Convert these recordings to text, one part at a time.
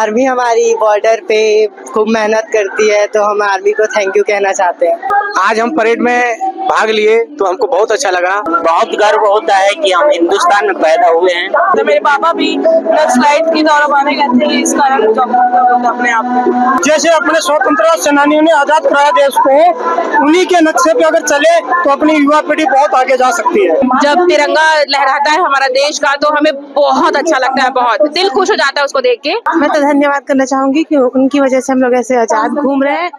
Army हमारी border पे खूब मेहनत करती है, तो हम आर्मी को थैंक यू कहना चाहते हैं। आज हम परेड में भाग लिए तो हमको बहुत अच्छा लगा। बहुत गर्व होता है कि हम हिंदुस्तान में पैदा हुए हैं। तो मेरे पापा भी नक्सलाइट की दौड़ माने गए थे, इस कारण अपने आप में जैसे अपने स्वतंत्रता सेनानियों ने आजाद कराया देश को, उन्हीं के नक्शे पे अगर चले तो अपनी युवा पीढ़ी बहुत आगे जा सकती है। जब तिरंगा लहराता है हमारा देश का तो हमें बहुत अच्छा लगता है, बहुत दिल खुश हो जाता है उसको देख के। मैं तो धन्यवाद करना चाहूंगी कि उनकी वजह से हम लोग ऐसे आजाद घूम रहे हैं।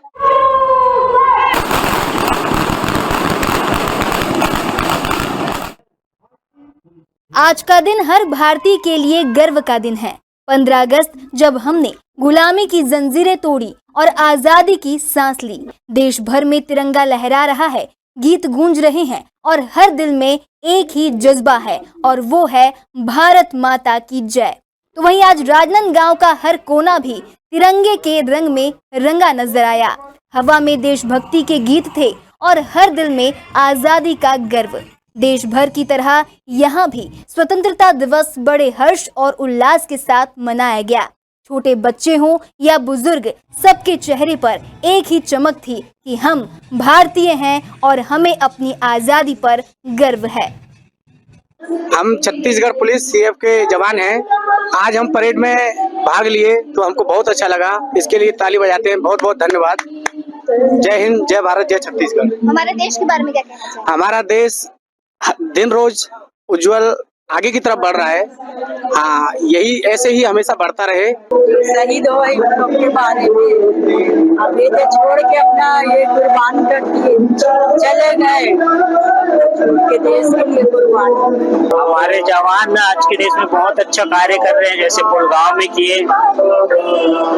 आज का दिन हर भारतीय के लिए गर्व का दिन है। 15 अगस्त जब हमने गुलामी की जंजीरें तोड़ी और आजादी की सांस ली। देश भर में तिरंगा लहरा रहा है, गीत गूंज रहे हैं और हर दिल में एक ही जज्बा है और वो है भारत माता की जय। तो वहीं आज राजनांदगांव का हर कोना भी तिरंगे के रंग में रंगा नजर आया। हवा में देशभक्ति के गीत थे और हर दिल में आजादी का गर्व। देश भर की तरह यहाँ भी स्वतंत्रता दिवस बड़े हर्ष और उल्लास के साथ मनाया गया। छोटे बच्चे हों या बुजुर्ग, सबके चेहरे पर एक ही चमक थी कि हम भारतीय हैं और हमें अपनी आजादी पर गर्व है। हम छत्तीसगढ़ पुलिस सीएफ के जवान हैं। आज हम परेड में भाग लिए तो हमको बहुत अच्छा लगा। इसके लिए ताली बजाते हैं। बहुत बहुत धन्यवाद। जय हिंद, जय भारत, जय छत्तीसगढ़। हमारे देश के बारे में क्या कहना चाहिए? हमारा देश दिन रोज उज्जवल आगे की तरफ बढ़ रहा है। हाँ, यही ऐसे ही हमेशा बढ़ता रहे। शहीद हो के बारे में अभी तो छोड़ के अपना ये कुर्बान कर दिए, चले गए के देश के लिए कुर्बान। हमारे जवान आज के देश में बहुत अच्छा कार्य कर रहे हैं, जैसे पुलगांव में किए,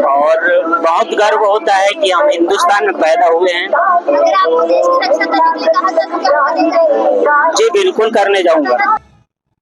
और बहुत गर्व होता है कि हम हिंदुस्तान में पैदा हुए हैं। अगर आपको देश की रक्षा करने के लिए कहा जाए तो क्या करना चाहिए? जी बिल्कुल करने जाऊंगा।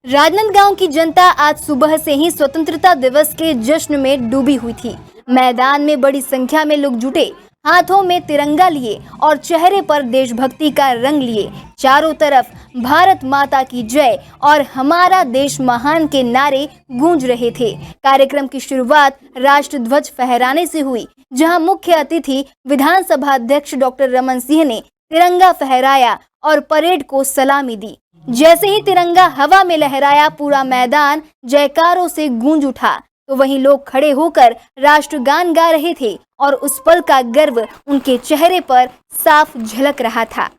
राजनांदगांव की जनता आज सुबह से ही स्वतंत्रता दिवस के जश्न में डूबी हुई थी। मैदान में बड़ी संख्या में लोग जुटे, हाथों में तिरंगा लिए और चेहरे पर देशभक्ति का रंग लिए। चारों तरफ भारत माता की जय और हमारा देश महान के नारे गूंज रहे थे। कार्यक्रम की शुरुआत राष्ट्र ध्वज फहराने से हुई, जहां मुख्य अतिथि विधानसभा अध्यक्ष डॉक्टर रमन सिंह ने तिरंगा फहराया और परेड को सलामी दी। जैसे ही तिरंगा हवा में लहराया, पूरा मैदान जयकारों से गूंज उठा। तो वहीं लोग खड़े होकर राष्ट्रगान गा रहे थे और उस पल का गर्व उनके चेहरे पर साफ झलक रहा था।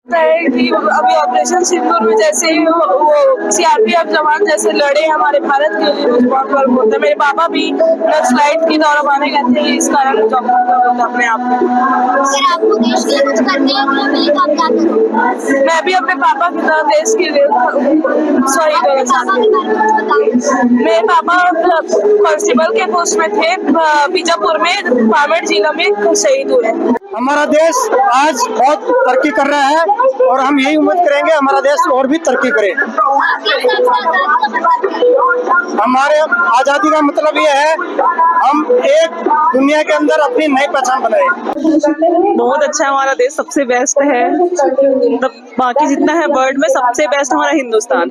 अभी ऑपरेशन सिंदूर में जैसे ही वो सीआरपीएफ जवान जैसे लड़े हमारे भारत के लिए, मुझे बहुत गर्व होता है। मेरे पापा भी नक्सलाइट की दौड़ माने गए थे, इस कारण अपने आप में अगर आपको देश के लिए कुछ करने को मिले तो आप क्या करोगे? मैं भी अपने पापा की तरह देश के लिए शहीद होना चाहती हूँ। मेरे पापा कांस्टेबल के पोस्ट में थे, बीजापुर में पामेड़ जिला में शहीद हुए। हमारा देश आज बहुत तरक्की कर रहा है और हम यही उम्मीद करेंगे हमारा देश और भी तरक्की करे। हमारे आजादी का मतलब ये है हम एक दुनिया के अंदर अपनी नई पहचान बनाए। बहुत अच्छा है हमारा देश, सबसे बेस्ट है। मतलब बाकी जितना है वर्ल्ड में सबसे बेस्ट हमारा हिंदुस्तान।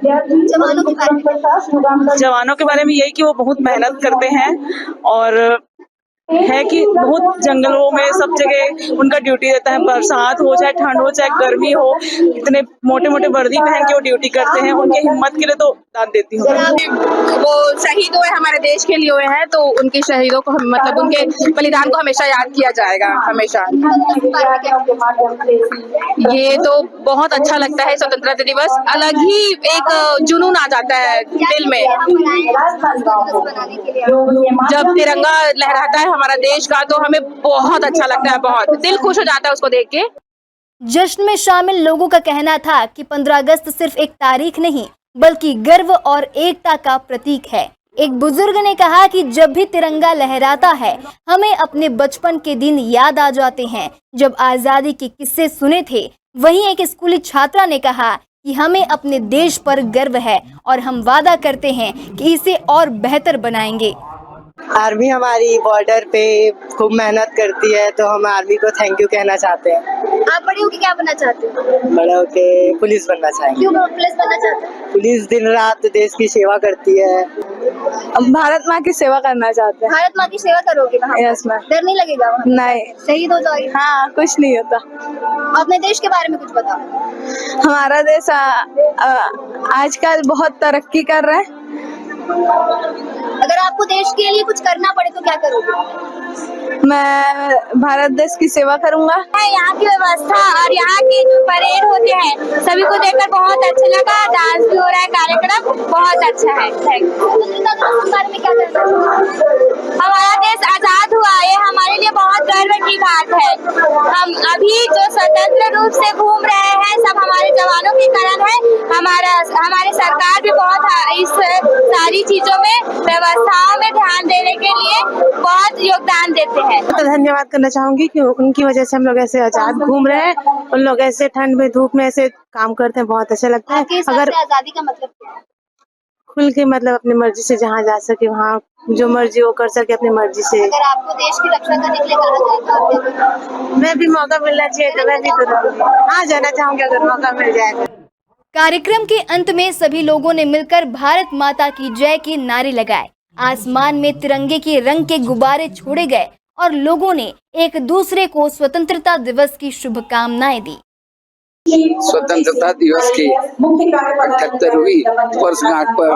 जवानों के बारे में यही कि वो बहुत मेहनत करते हैं और है कि बहुत जंगलों में सब जगह उनका ड्यूटी रहता है। बरसात हो चाहे ठंड हो चाहे गर्मी हो, इतने मोटे मोटे वर्दी पहन के वो ड्यूटी करते हैं। उनके हिम्मत के लिए तो दाद देती हूँ। वो शहीद हुए हमारे देश के लिए हुए हैं, तो उनके शहीदों को मतलब उनके बलिदान को हमेशा याद किया जाएगा, हमेशा। ये तो बहुत अच्छा लगता है। स्वतंत्रता दिवस अलग ही एक जुनून आ जाता है दिल में जब तिरंगा लहराता है हमारा देश का, तो हमें बहुत अच्छा लगता है, बहुत दिल खुश हो जाता है उसको देख के। जश्न में शामिल लोगों का कहना था कि 15 अगस्त सिर्फ एक तारीख नहीं बल्कि गर्व और एकता का प्रतीक है। एक बुजुर्ग ने कहा कि जब भी तिरंगा लहराता है हमें अपने बचपन के दिन याद आ जाते हैं, जब आजादी के किस्से सुने थे। वहीं एक स्कूली छात्रा ने कहा कि हमें अपने देश पर गर्व है और हम वादा करते हैं कि इसे और बेहतर बनाएंगे। आर्मी हमारी बॉर्डर पे खूब मेहनत करती है, तो हम आर्मी को थैंक यू कहना चाहते हैं। आप बड़े होके क्या बनना चाहते हो? बड़े होके पुलिस बनना चाहेंगे। क्यों पुलिस बनना चाहते हो? पुलिस दिन रात देश की सेवा करती है। भारत माँ की सेवा करना चाहते हैं। भारत माँ की सेवा करोगे वहाँ? Yes ma'am. डर नहीं लगेगा वहाँ? नहीं। शहीद हो जाओगे? हाँ, कुछ नहीं होता। अपने देश के बारे में कुछ बताओ। हमारा देश आजकल बहुत तरक्की कर रहा है। अगर आपको देश के लिए कुछ करना पड़े तो क्या करोगे? मैं भारत देश की सेवा करूंगा। यहाँ की व्यवस्था और यहाँ के जो परेड होते हैं सभी को देखकर बहुत अच्छा लगा। डांस भी हो रहा है, कार्यक्रम बहुत अच्छा है। स्वतंत्रता दिवस के बारे में क्या कहना चाहोगे? हमारा देश आजाद हुआ, ये हमारे लिए बहुत गर्व की बात है। हम अभी जो स्वतंत्र रूप से घूम रहे हैं सब हमारे जवानों के कारण है। हमारी सरकार भी बहुत इस सारी चीजों में व्यवस्थाओं में ध्यान देने के लिए बहुत योगदान देते हैं। तो धन्यवाद करना चाहूंगी कि उनकी वजह से हम लोग ऐसे आजाद घूम रहे हैं। उन लोग ऐसे ठंड में धूप में ऐसे काम करते हैं, बहुत अच्छा लगता है। आपके हिसाब अगर से आजादी का मतलब क्या है? खुल के मतलब अपनी मर्जी से जहाँ जा सके वहाँ जो मर्जी वो कर सके अपनी मर्जी से। अगर आपको देश की रक्षा करने के लिए कहा जाए तो आप क्या करोगे? मैं भी मौका मिलना चाहिए तो मैं भी करूँगी। हाँ, जाना चाहूंगी अगर मौका मिल जाएगा। कार्यक्रम के अंत में सभी लोगों ने मिलकर भारत माता की जय के नारे लगाए। आसमान में तिरंगे के रंग के गुब्बारे छोड़े गए और लोगों ने एक दूसरे को स्वतंत्रता दिवस की शुभकामनाएं दी। स्वतंत्रता दिवस की 78वीं वर्षगांठ पर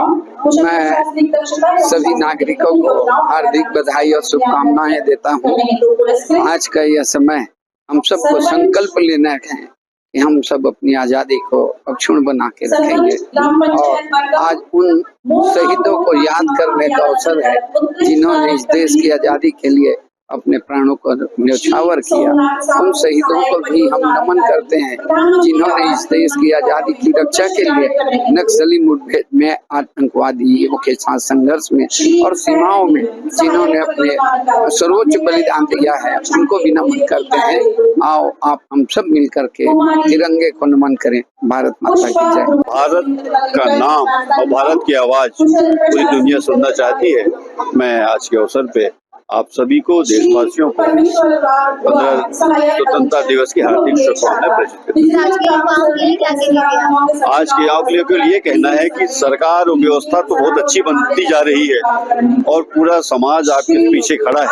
मैं सभी नागरिकों को हार्दिक बधाई और शुभकामनाएं देता हूं। आज का यह समय हम सबको संकल्प लेना है कि हम सब अपनी आजादी को अक्षुण्ण बना के रखेंगे और आज उन शहीदों को याद करने का अवसर है जिन्होंने इस देश की आजादी के लिए अपने प्राणों को न्यौछावर किया। उन शहीदों को भी हम नमन करते हैं जिन्होंने इस देश की आजादी की रक्षा के लिए नक्सली मुठभेड़ में, आतंकवादियों के साथ संघर्ष में और सीमाओं में जिन्होंने अपने सर्वोच्च बलिदान दिया है उनको भी नमन करते हैं। आओ आप हम सब मिल करके तिरंगे को नमन करें। भारत माता की जय। भारत का नाम और भारत की आवाज पूरी दुनिया सुनना चाहती है। मैं आज के अवसर पे आप सभी को, देशवासियों को 15 स्वतंत्रता दिवस की हार्दिक शुभकामनाएं प्रेषित करता हूं। आज के युवाओं के लिए कहना है कि सरकार और व्यवस्था तो बहुत अच्छी बनती जा रही है और पूरा समाज आपके पीछे खड़ा है।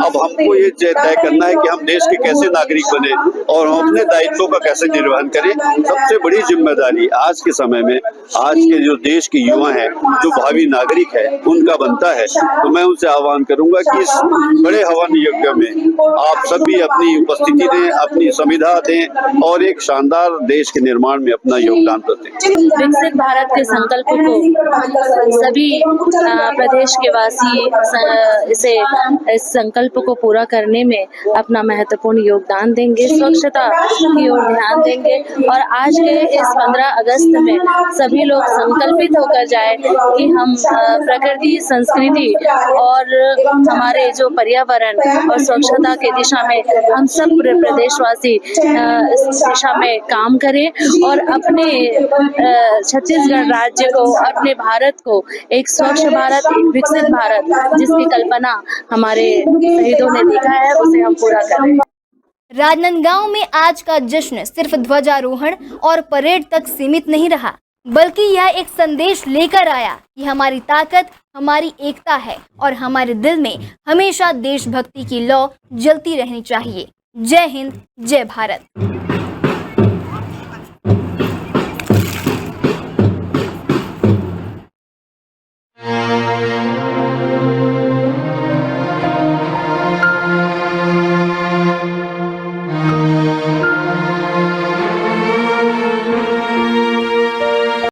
अब हमको ये तय करना है कि हम देश के कैसे नागरिक बने और हम अपने दायित्वों का कैसे निर्वहन करें। सबसे बड़ी जिम्मेदारी आज के समय में आज के जो देश के युवा हैं, जो भावी नागरिक है, उनका बनता है। तो मैं उनसे आह्वान करूंगा कि इस बड़े हवन यज्ञ में आप सभी अपनी उपस्थिति दें, अपनी संविधा दें और एक शानदार देश के निर्माण में अपना योगदान दें। विकसित भारत के संकल्प को सभी प्रदेश के वासी इस संकल्प को पूरा करने में अपना महत्वपूर्ण योगदान देंगे, स्वच्छता की ओर ध्यान देंगे और आज के इस 15 अगस्त में सभी लोग संकल्पित होकर जाए कि हम प्रकृति, संस्कृति और हमारे जो पर्यावरण और स्वच्छता के दिशा में हम सब प्रदेशवासी इस दिशा में काम करें और अपने छत्तीसगढ़ राज्य को, अपने भारत को एक स्वच्छ भारत, एक विकसित भारत जिसकी कल्पना हमारे शहीदों ने देखा है उसे हम पूरा करें। राजनांदगांव में आज का जश्न सिर्फ ध्वजारोहण और परेड तक सीमित नहीं रहा, बल्कि यह एक संदेश लेकर आया कि हमारी ताकत हमारी एकता है और हमारे दिल में हमेशा देशभक्ति की लौ जलती रहनी चाहिए। जय हिंद, जय भारत।